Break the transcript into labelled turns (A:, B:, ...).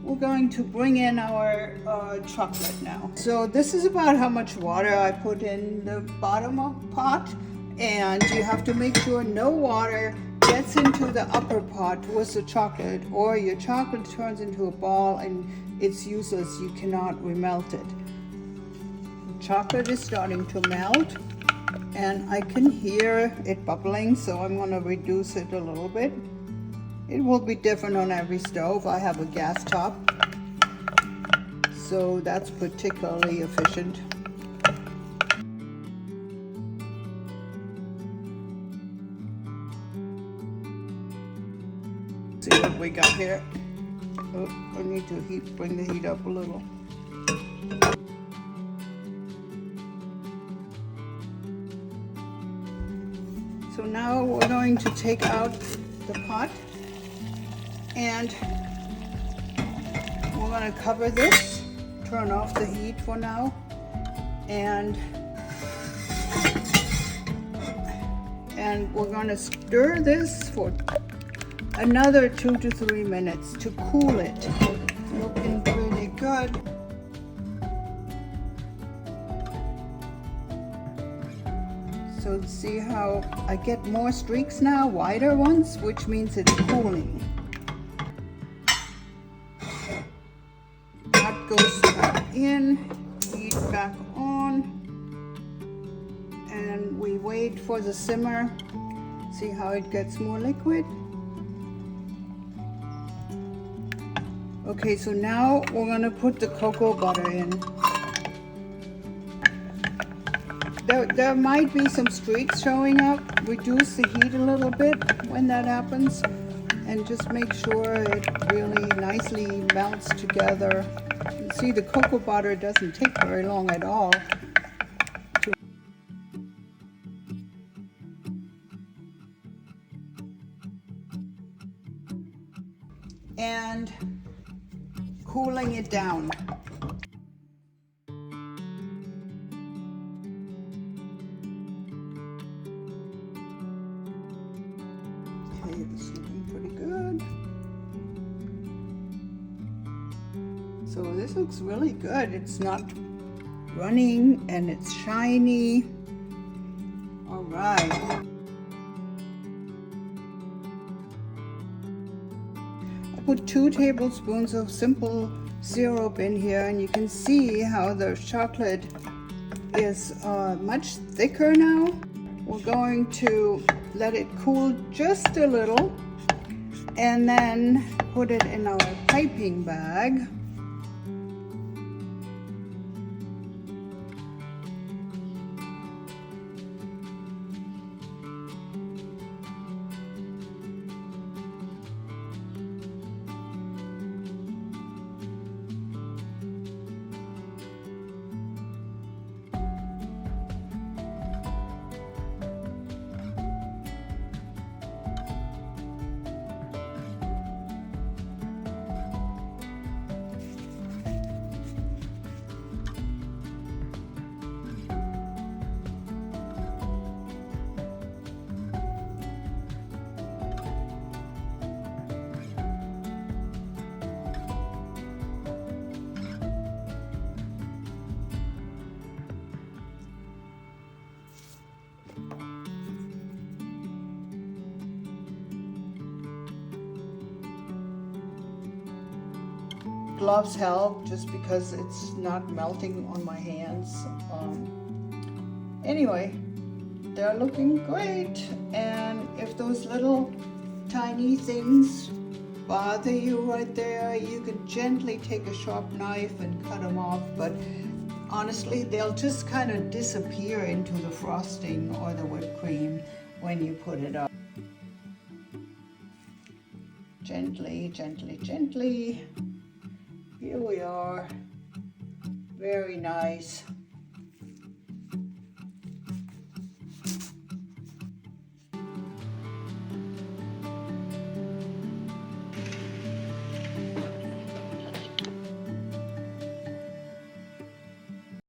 A: we're going to bring in our chocolate now. So this is about how much water I put in the bottom of the pot, and you have to make sure no water gets into the upper pot with the chocolate, or your chocolate turns into a ball and it's useless. You cannot remelt it. The chocolate is starting to melt and I can hear it bubbling, so I'm going to reduce it a little bit. It will be different on every stove. I have a gas top, so that's particularly efficient. See what we got here. Oh, I need to bring the heat up a little. So now we're going to take out the pot, and we're going to cover this, turn off the heat for now, and we're going to stir this for another 2 to 3 minutes to cool it. Looking pretty good. So see how I get more streaks now, wider ones, which means it's cooling. That goes back in, heat back on, and we wait for the simmer. See how it gets more liquid? Okay, so now we're gonna put the cocoa butter in. There might be some streaks showing up. Reduce the heat a little bit when that happens, and just make sure it really nicely melts together. You see, the cocoa butter doesn't take very long at all. And cooling it down. Okay, it's looking pretty good. So this looks really good. It's not running and it's shiny. All right. I put 2 tablespoons of simple syrup in here, and you can see how the chocolate is much thicker now. We're going to let it cool just a little and then put it in our piping bag. Gloves help just because it's not melting on my hands. Anyway, they're looking great, and if those little tiny things bother you right there, you can gently take a sharp knife and cut them off, but honestly they'll just kind of disappear into the frosting or the whipped cream when you put it up. Gently, gently, gently. Here we are. Very nice.